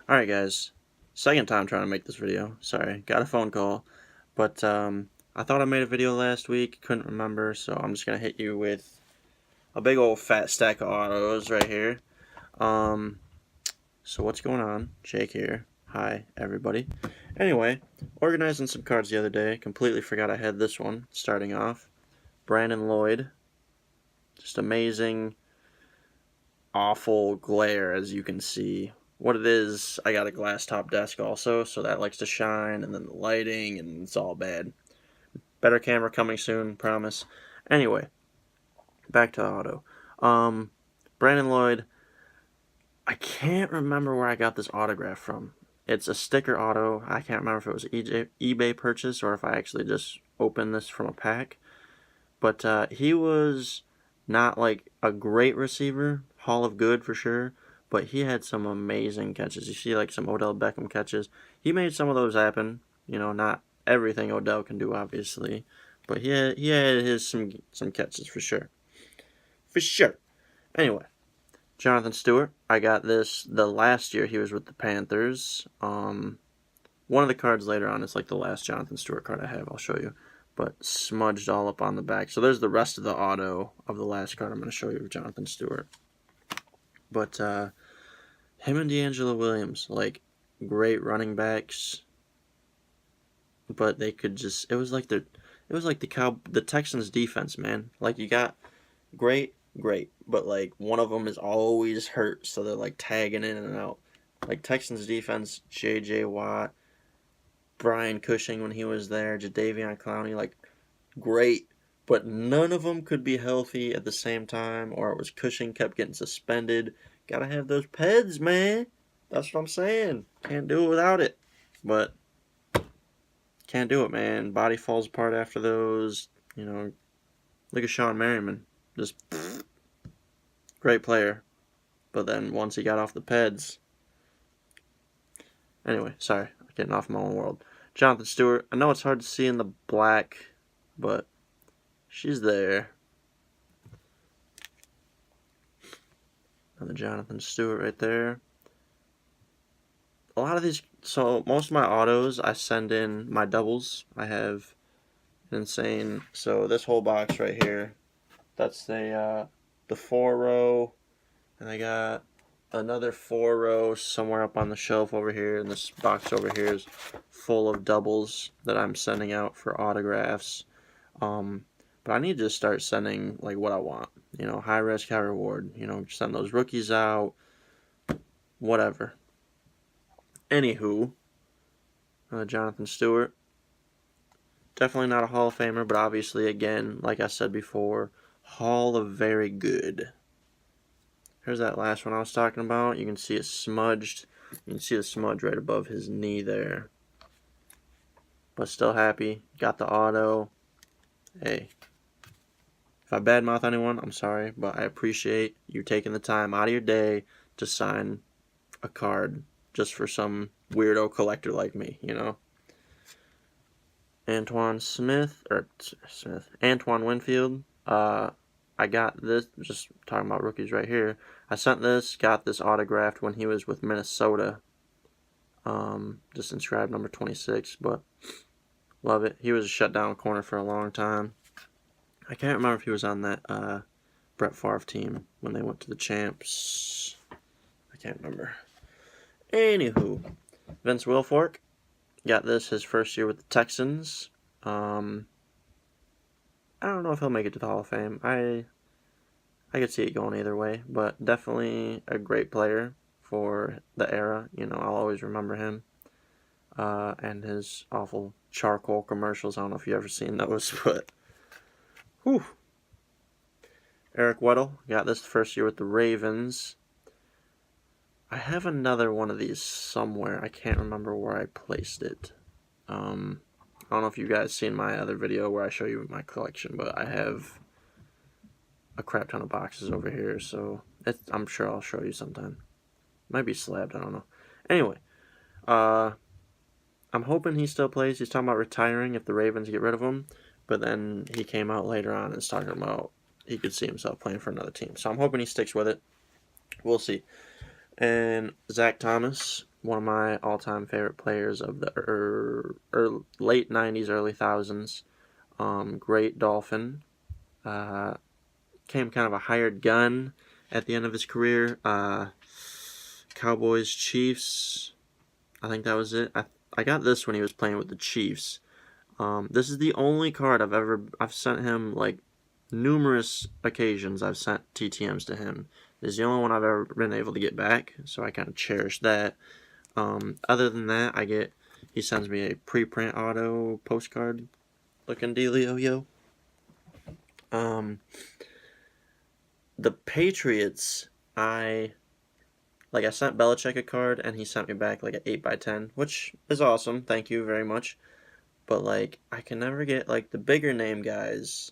Alright guys, second time trying to make this video. Sorry, got a phone call. But I thought I made a video last week, couldn't remember, so I'm just going to hit you with a big old fat stack of autos right here. So what's going on? Jake here. Hi, everybody. Anyway, organizing some cards the other day, completely forgot I had this one, starting off. Brandon Lloyd. Just amazing, awful glare, as you can see. What it is, I got a glass top desk also, so that likes to shine, and then the lighting, and it's all bad. Better camera coming soon, promise. Anyway, back to auto. Brandon Lloyd, I can't remember where I got this autograph from. It's a sticker auto. I can't remember if it was an eBay purchase or if I actually just opened this from a pack. But he was not like a great receiver, Hall of Good for sure, but he had some amazing catches. You see like some Odell Beckham catches. He made some of those happen. You know, not everything Odell can do, obviously, but he had his some catches for sure. For sure. Anyway, Jonathan Stewart. I got this the last year he was with the Panthers. One of the cards later on is like the last Jonathan Stewart card I have. I'll show you. But smudged all up on the back. So there's the rest of the auto of the last card I'm going to show you of Jonathan Stewart. But him and D'Angelo Williams, like, great running backs. But they could just, it was like the Texans defense, man. Like, you got great, but like one of them is always hurt, so they're like tagging in and out. Like Texans defense, J.J. Watt, Brian Cushing when he was there, Jadeveon Clowney, like, great, but none of them could be healthy at the same time, or it was Cushing kept getting suspended. Gotta have those peds, man. That's what I'm saying. Can't do it without it. But can't do it, man. Body falls apart after those. You know, look at Sean Merriman. Just great player. But then once he got off the peds. Anyway, sorry. I'm getting off my own world. Jonathan Stewart. I know it's hard to see in the black, but she's there. Another Jonathan Stewart right there. A lot of these, so most of my autos, I send in my doubles. I have insane. So this whole box right here, that's the 4-row, and I got another 4-row somewhere up on the shelf over here, and this box over here is full of doubles that I'm sending out for autographs. But I need to start sending like what I want. You know, high risk, high reward. You know, send those rookies out. Whatever. Anywho, Jonathan Stewart. Definitely not a Hall of Famer, but obviously, again, like I said before, Hall of Very Good. Here's that last one I was talking about. You can see it smudged. You can see the smudge right above his knee there. But still happy. Got the auto. Hey. If I badmouth anyone, I'm sorry, but I appreciate you taking the time out of your day to sign a card just for some weirdo collector like me, you know? Antoine Winfield. I got this, just talking about rookies right here. I got this autographed when he was with Minnesota. Just inscribed number 26, but love it. He was a shutdown corner for a long time. I can't remember if he was on that Brett Favre team when they went to the champs. I can't remember. Anywho, Vince Wilfork. Got this his first year with the Texans. I don't know if he'll make it to the Hall of Fame. I could see it going either way, but definitely a great player for the era. You know, I'll always remember him. And his awful charcoal commercials. I don't know if you've ever seen those, but whew. Eric Weddle. Got this the first year with the Ravens. I have another one of these somewhere. I can't remember where I placed it. I don't know if you guys seen my other video where I show you my collection, but I have a crap ton of boxes over here, so I'm sure I'll show you sometime. Might be slabbed, I don't know. Anyway, I'm hoping he still plays. He's talking about retiring if the Ravens get rid of him, but then he came out later on and was talking about he could see himself playing for another team. So I'm hoping he sticks with it. We'll see. And Zach Thomas, one of my all-time favorite players of the late 90s, early thousands. Great Dolphin. Became kind of a hired gun at the end of his career. Cowboys, Chiefs. I think that was it. I got this when he was playing with the Chiefs. This is the only card I've sent him, like, numerous occasions I've sent TTMs to him. This is the only one I've ever been able to get back, so I kind of cherish that. Other than that, he sends me a preprint auto postcard looking dealio, yo. The Patriots, I sent Belichick a card, and he sent me back, like, an 8x10, which is awesome. Thank you very much. But, like, I can never get, like, the bigger name guys.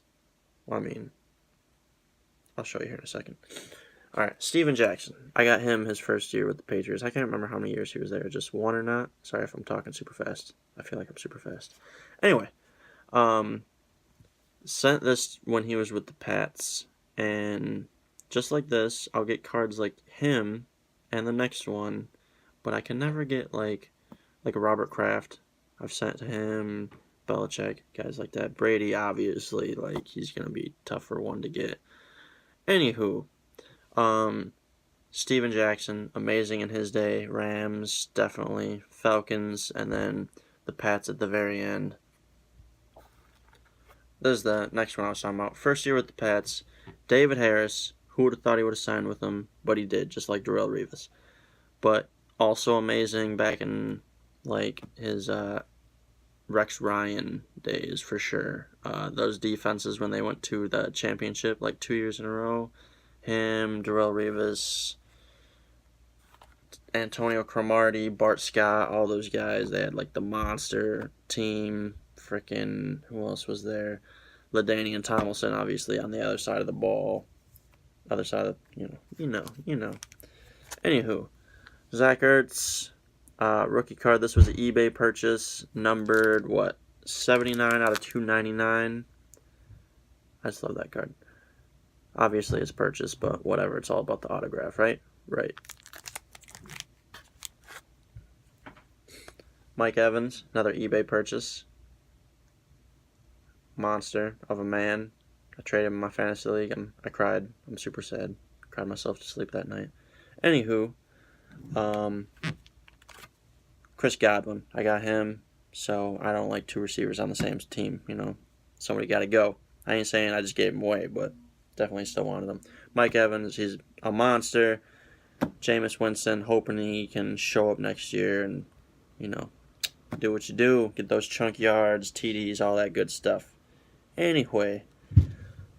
Well, I mean, I'll show you here in a second. Alright, Steven Jackson. I got him his first year with the Patriots. I can't remember how many years he was there. Just one or not? Sorry if I'm talking super fast. I feel like I'm super fast. Anyway, sent this when he was with the Pats. And just like this, I'll get cards like him and the next one. But I can never get, like Robert Kraft. I've sent to him, Belichick, guys like that. Brady, obviously, like, he's going to be tougher one to get. Anywho, Steven Jackson, amazing in his day. Rams, definitely. Falcons, and then the Pats at the very end. This is the next one I was talking about. First year with the Pats, David Harris. Who would have thought he would have signed with them? But he did, just like Darrelle Revis. But also amazing back in, like, his Rex Ryan days, for sure. Those defenses when they went to the championship, like, 2 years in a row. Him, Darrelle Revis, Antonio Cromartie, Bart Scott, all those guys. They had, like, the monster team. Frickin', who else was there? LaDainian Tomlinson, obviously, on the other side of the ball. Other side of, you know. Anywho, Zach Ertz, rookie card. This was an eBay purchase, numbered, 79 out of 299. I just love that card. Obviously, it's purchased, but whatever. It's all about the autograph, right? Right. Mike Evans, another eBay purchase. Monster of a man. I traded him in my fantasy league. I cried. I'm super sad. Cried myself to sleep that night. Anywho, Chris Godwin. I got him, so I don't like two receivers on the same team. Somebody got to go. I ain't saying I just gave him away, but definitely still wanted him. Mike Evans, he's a monster. Jameis Winston, hoping he can show up next year and, do what you do. Get those chunk yards, TDs, all that good stuff. Anyway,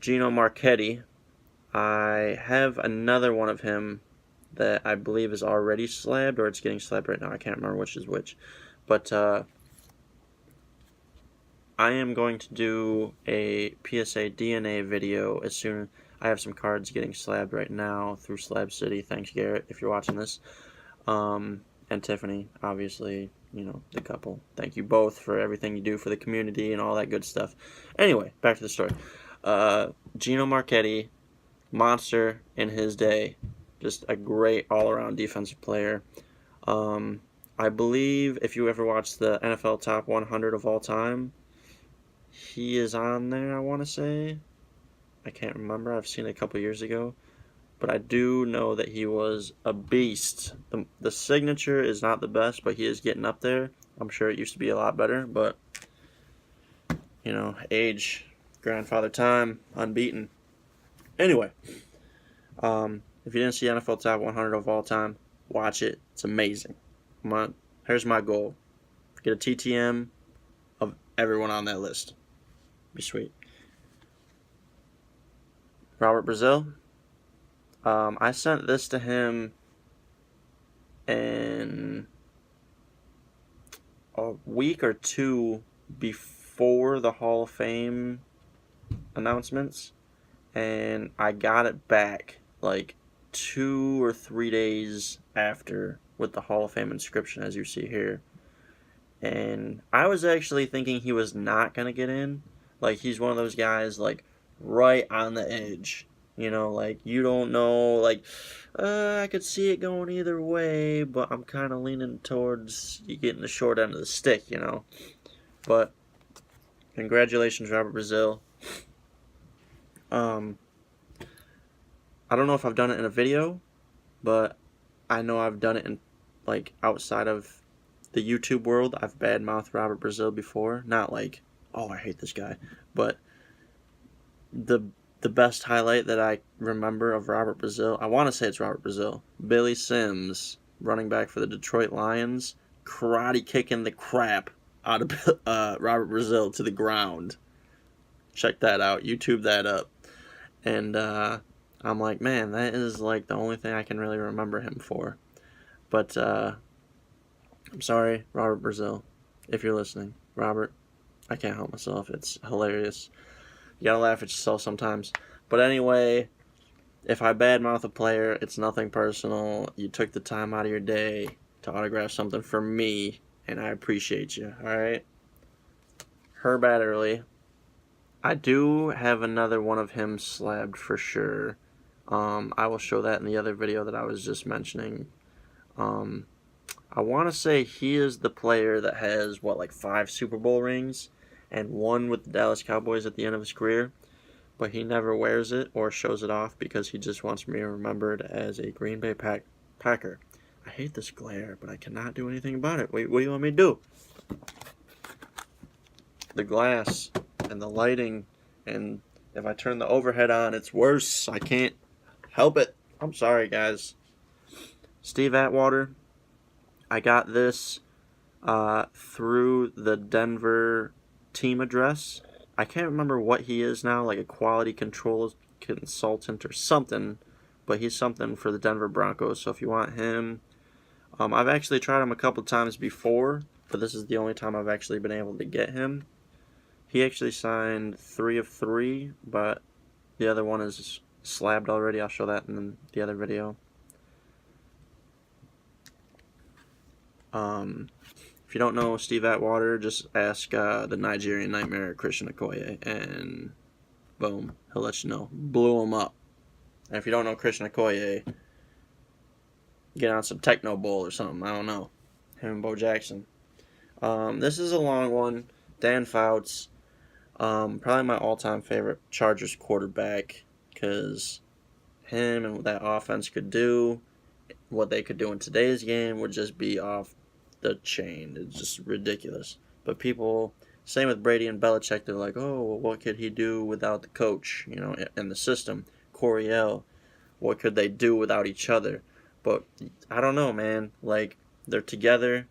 Gino Marchetti. I have another one of him that I believe is already slabbed, or it's getting slabbed right now. I can't remember which is which. But I am going to do a PSA DNA video as soon as I have some cards getting slabbed right now through Slab City. Thanks, Garrett, if you're watching this. And Tiffany, obviously, the couple. Thank you both for everything you do for the community and all that good stuff. Anyway, back to the story. Gino Marchetti, monster in his day. Just a great all-around defensive player. I believe if you ever watched the NFL Top 100 of all time, he is on there, I want to say. I can't remember. I've seen it a couple years ago. But I do know that he was a beast. The signature is not the best, but he is getting up there. I'm sure it used to be a lot better, but, age, grandfather time, unbeaten. Anyway, if you didn't see NFL Top 100 of all time, watch it. It's amazing. Here's my goal. Get a TTM of everyone on that list. Be sweet. Robert Brazil. I sent this to him in a week or two before the Hall of Fame announcements, and I got it back like 2 or 3 days after with the Hall of Fame inscription, as you see here. And I was actually thinking he was not going to get in. Like, he's one of those guys, like, right on the edge. You know, like, you don't know, like, I could see it going either way, but I'm kind of leaning towards you getting the short end of the stick, you know. But, congratulations, Robert Brazil. I don't know if I've done it in a video, but I know I've done it in, like, outside of the YouTube world. I've badmouthed Robert Brazil before. Not like, oh, I hate this guy, but the best highlight that I remember of Robert Brazil, I want to say it's Robert Brazil, Billy Sims, running back for the Detroit Lions, karate kicking the crap out of Robert Brazil to the ground. Check that out. YouTube that up. And I'm like, man, that is like the only thing I can really remember him for. But I'm sorry, Robert Brazil, if you're listening. Robert, I can't help myself. It's hilarious. You gotta laugh at yourself sometimes. But anyway, if I badmouth a player, it's nothing personal. You took the time out of your day to autograph something for me, and I appreciate you, alright? Herb Adderley. I do have another one of him slabbed for sure. I will show that in the other video that I was just mentioning. I want to say he is the player that has, what, like 5 Super Bowl rings and 1 with the Dallas Cowboys at the end of his career, but he never wears it or shows it off because he just wants me remembered as a Green Bay Packer. I hate this glare, but I cannot do anything about it. Wait, what do you want me to do? The glass and the lighting, and if I turn the overhead on, it's worse. I can't help it. I'm sorry, guys. Steve Atwater. I got this through the Denver team address. I can't remember what he is now, like a quality control consultant or something, but he's something for the Denver Broncos. So if you want him, I've actually tried him a couple times before, but this is the only time I've actually been able to get him. He actually signed 3 of 3, but the other one is slabbed already. I'll show that in the other video. If you don't know Steve Atwater, just ask the Nigerian Nightmare Christian Okoye, and boom, he'll let you know. Blew him up. And if you don't know Christian Okoye, get on some Techno Bowl or something. I don't know. Him and Bo Jackson. This is a long one. Dan Fouts. Probably my all-time favorite Chargers quarterback, because him and what that offense could do, what they could do in today's game would just be off the chain. It's just ridiculous. But people, same with Brady and Belichick, they're like, oh, well, what could he do without the coach, you know, and the system? Coryell, what could they do without each other? But I don't know, man. Like, they're together,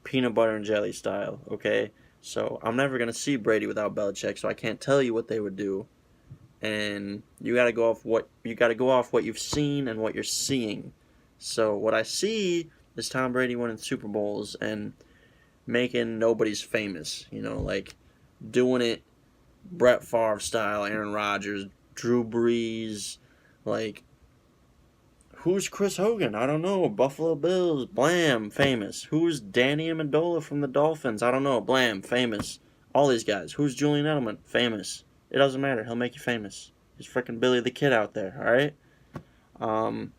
peanut butter and jelly style, okay? So I'm never going to see Brady without Belichick, so I can't tell you what they would do. And you got to go off what you've seen and what you're seeing. So what I see is Tom Brady winning Super Bowls and making nobody's famous, you know, like doing it Brett Favre style, Aaron Rodgers, Drew Brees, like, who's Chris Hogan? I don't know. Buffalo Bills, blam, famous. Who's Danny Amendola from the Dolphins? I don't know, blam, famous. All these guys. Who's Julian Edelman? Famous. It doesn't matter. He'll make you famous. He's freaking Billy the Kid out there, alright?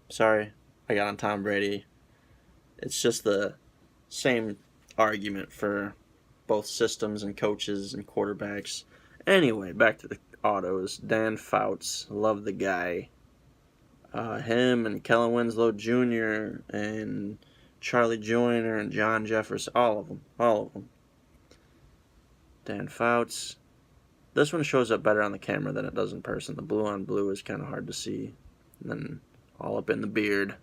Sorry, I got on Tom Brady. It's just the same argument for both systems and coaches and quarterbacks. Anyway, back to the autos. Dan Fouts, love the guy. Him and Kellen Winslow Jr. and Charlie Joyner and John Jefferson, all of them. Dan Fouts. This one shows up better on the camera than it does in person. The blue on blue is kind of hard to see. And then all up in the beard.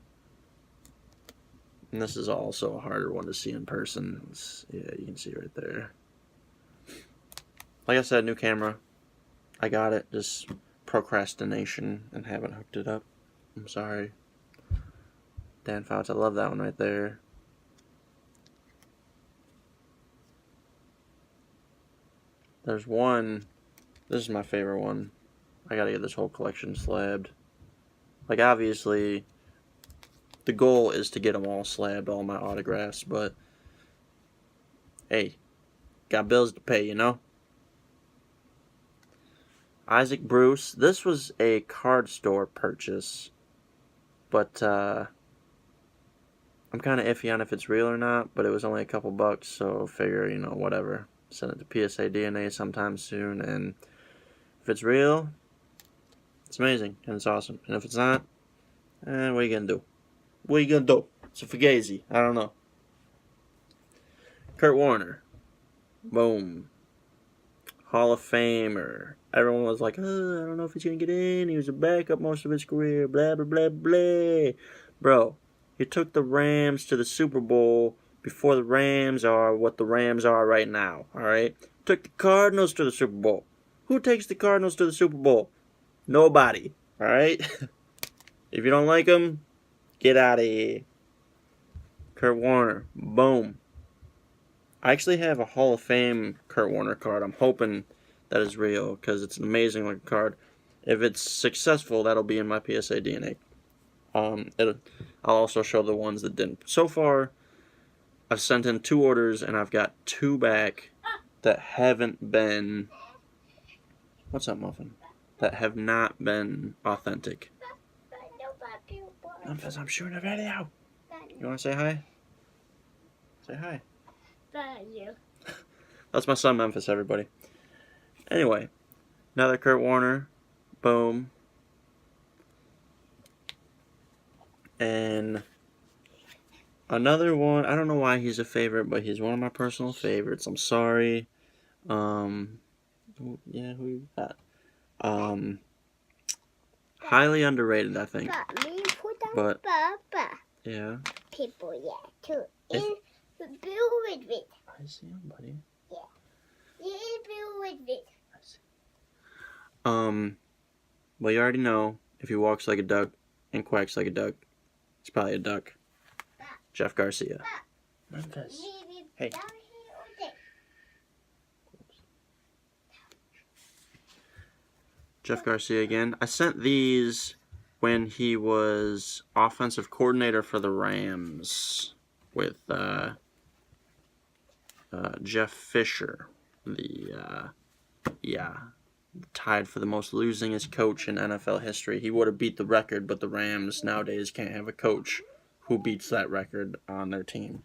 And this is also a harder one to see in person. Yeah, you can see right there. Like I said, new camera. I got it. Just procrastination and haven't hooked it up. I'm sorry. Dan Fouts, I love that one right there. There's one. This is my favorite one. I gotta get this whole collection slabbed. Like, obviously, the goal is to get them all slabbed, all my autographs, but hey, got bills to pay, you know? Isaac Bruce. This was a card store purchase, but I'm kind of iffy on if it's real or not, but it was only a couple bucks, so figure, whatever. Send it to PSA DNA sometime soon, and if it's real, it's amazing, and it's awesome. And if it's not, what are you going to do? What are you going to do? It's a Fugazi. I don't know. Kurt Warner. Boom. Hall of Famer. Everyone was like, oh, I don't know if he's going to get in. He was a backup most of his career. Blah, blah, blah, blah. Bro, he took the Rams to the Super Bowl before the Rams are what the Rams are right now. Alright? Took the Cardinals to the Super Bowl. Who takes the Cardinals to the Super Bowl? Nobody. Alright? If you don't like them, get out of here. Kurt Warner. Boom. I actually have a Hall of Fame Kurt Warner card. I'm hoping that is real because it's an amazing looking card. If it's successful, that'll be in my PSA DNA. I'll also show the ones that didn't. So far, I've sent in 2 orders and I've got 2 back that haven't been... What's up, Muffin? That have not been authentic. Memphis, I'm shooting a video. You want to say hi? Say hi. That's my son Memphis, everybody. Anyway, another Kurt Warner. Boom. And another one. I don't know why he's a favorite, but he's one of my personal favorites. I'm sorry. Yeah, who you got? Highly underrated, I think. But yeah. People, yeah, too. I see him, buddy. Yeah. I see. Well, you already know if he walks like a duck and quacks like a duck, it's probably a duck. Jeff Garcia. Memphis. Hey. Jeff Garcia again. I sent these when he was offensive coordinator for the Rams with Jeff Fisher, tied for the most losingest coach in NFL history. He would have beat the record, but the Rams nowadays can't have a coach who beats that record on their team.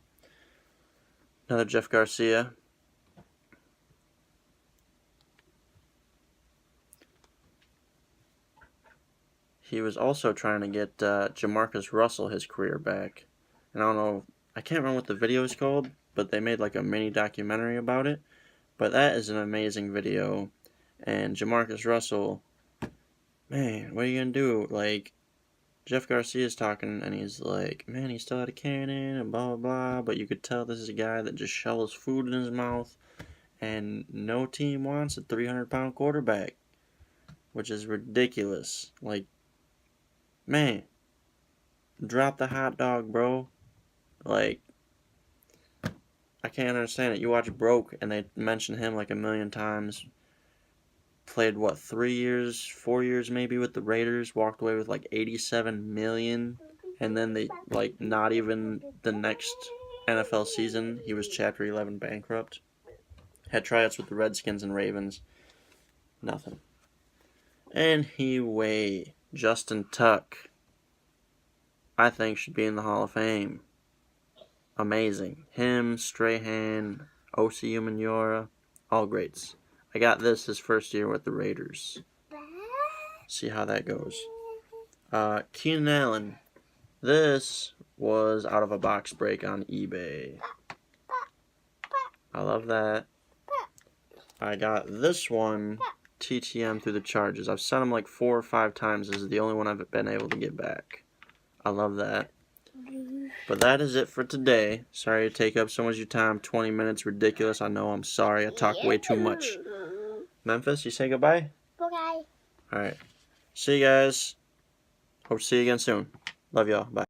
Another Jeff Garcia. He was also trying to get Jamarcus Russell his career back. And I don't know, I can't remember what the video is called, but they made like a mini documentary about it. But that is an amazing video. And Jamarcus Russell, man, what are you going to do? Like, Jeff Garcia's talking, and he's like, man, he still had a cannon, and blah, blah, blah. But you could tell this is a guy that just shovels food in his mouth. And no team wants a 300-pound quarterback. Which is ridiculous. Like, man, drop the hot dog, bro. Like, I can't understand it. You watch Broke, and they mention him like a million times. Played, what, 3 years, 4 years maybe with the Raiders. Walked away with like $87 million. And then they, like, not even the next NFL season, he was Chapter 11 bankrupt. Had tryouts with the Redskins and Ravens. Nothing. And Justin Tuck, I think, should be in the Hall of Fame. Amazing. Him, Strahan, O.C. Umenyiora, all greats. I got this his first year with the Raiders. See how that goes. Keenan Allen. This was out of a box break on eBay. I love that. I got this one TTM through the Chargers. I've sent them like 4 or 5 times. This is the only one I've been able to get back. I love that. But that is it for today. Sorry to take up so much of your time. 20 minutes, ridiculous. I know, I'm sorry. I talk way too much. Memphis, you say goodbye? Bye. Alright. See you guys. Hope to see you again soon. Love y'all. Bye.